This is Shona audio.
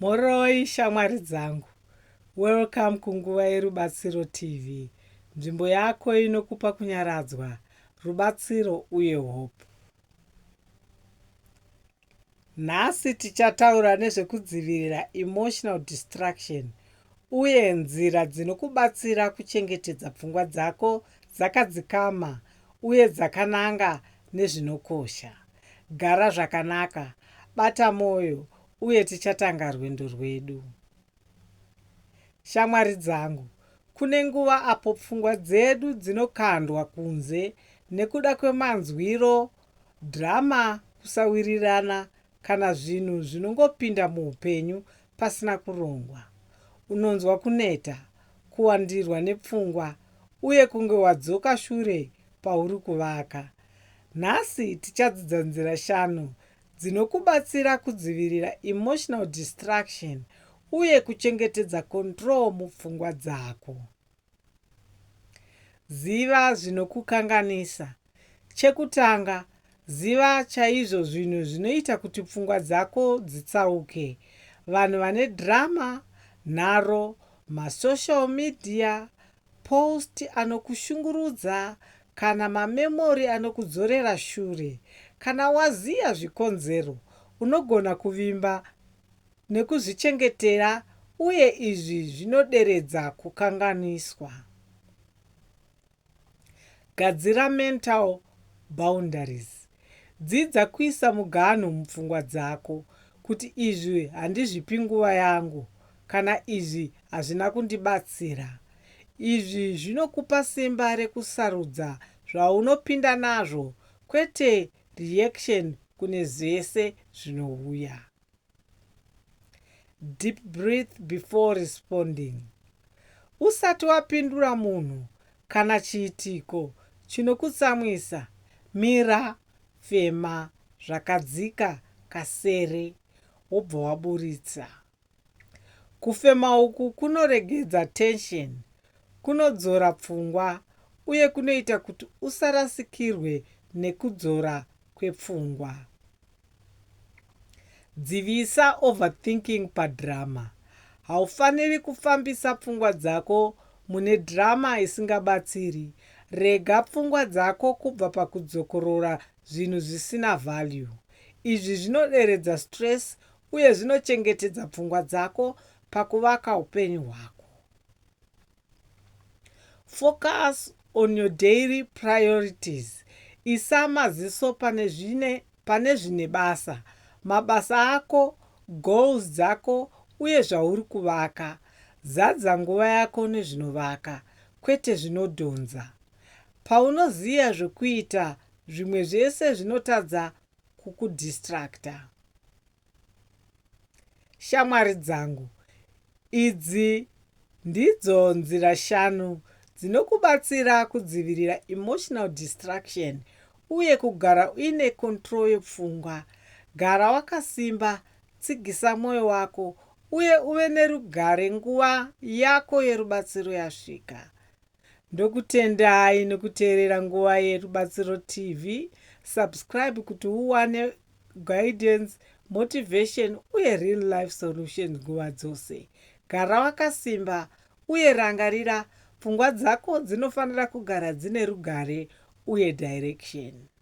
Moroi shamwari dzangu, welcome kunguva yerubatsiro TV, nzvimbo yako inokupa kunyaradzwa, rubatsiro uye hope. Nhasi tichataura nezvekudzivirira emotional distraction uye nzira dzinokubatsira kuchengetedza pfungwa dzako dzakadzikama uye dzakananga nezvinokosha. Gara zvakanaka, bata moyo uye tichatanga rwendo rwedu. Shamwari dzangu, kune nguva apo pfungwa dzedu dzinokandwa kunze nekuda kwemanzwiro, drama, kusawirirana kana zvinhu zvinongopinda muupenyu pasina kurongwa. Unonzwa kuneta, kuwandirwa nepfungwa uye kunge wadzoka shure pauri kuvaka. Nhasi tichadzidza nzira 5 dzinokubatsira kudzivirira emotional distraction uye kuchengetedza control mupfungwa dzako. Ziva zvinokukanganisa. Chekutanga, ziva chaizvo zvinhu zvinoita kuti pfungwa dzako dzitsauke. Vanhu vane drama, nharo, masocial media, post anokushungurudza kana mamemori anokudzorera shure. Kana waziya zvikonzero, unogona kuvimba nekuzvichengetera uye izvi zvinoderedza kukanganiswa. Gadzira mental boundaries. Dzidza kuisa muganhu mupfungwa dzako kuti izvi handizvipi nguva yangu kana izvi hazvina kundibatsira. Izvi zvinokupa simba rekusarudza zvaunopinda nazvo, kwete reaction kune zvese zvinouya. Deep breath before responding. Usati wapindura munhu kana chiitiko chinokutsamwisa, mira, fema zvakadzika kasere wobva waburitsa. Kufema uku kunoregedza tension, kunodzora pfungwa uye kunoita kuti usarasikirwe nekudzora kwepfungwa. Dzivisa overthinking padrama. Haufaniri kufambisa pfungwa dzako mune drama isingabatsiri. Rega pfungwa dzako kubva pakudzokorora zvinhu zvisina value. Izvi zvinoderedza stress uye zvinochengetedza pfungwa dzako pakuvaka upenyu hwako. Focus on your daily priorities. Isa maziso pane zvine basa. Mabasa ako, goals dzako uye zvauri kuvaka. Zadza nguva yako nezvinovaka, kwete zvinodhonza. Paunoziya zvekuita, zvimwe zvese zvinotadza kukudhistracta. Shamwari dzangu, idzi ndidzo nzira 5 dzinokubatsira kudzivirira emotional distraction uye kugara uine control yepfungwa. Gara wakasimba, tsigisa mwoyo wako uye uve nerugare nguva yako yerubatsiro yasvika. Ndokutendai nekuteerera nguva yerubatsiro TV. Subscribe kuti uwane guidance, motivation uye real life solutions nguva dzose. Gara wakasimba uye rangarira, pfungwa dzako dzinofanira kugara dzine rugare uye direction.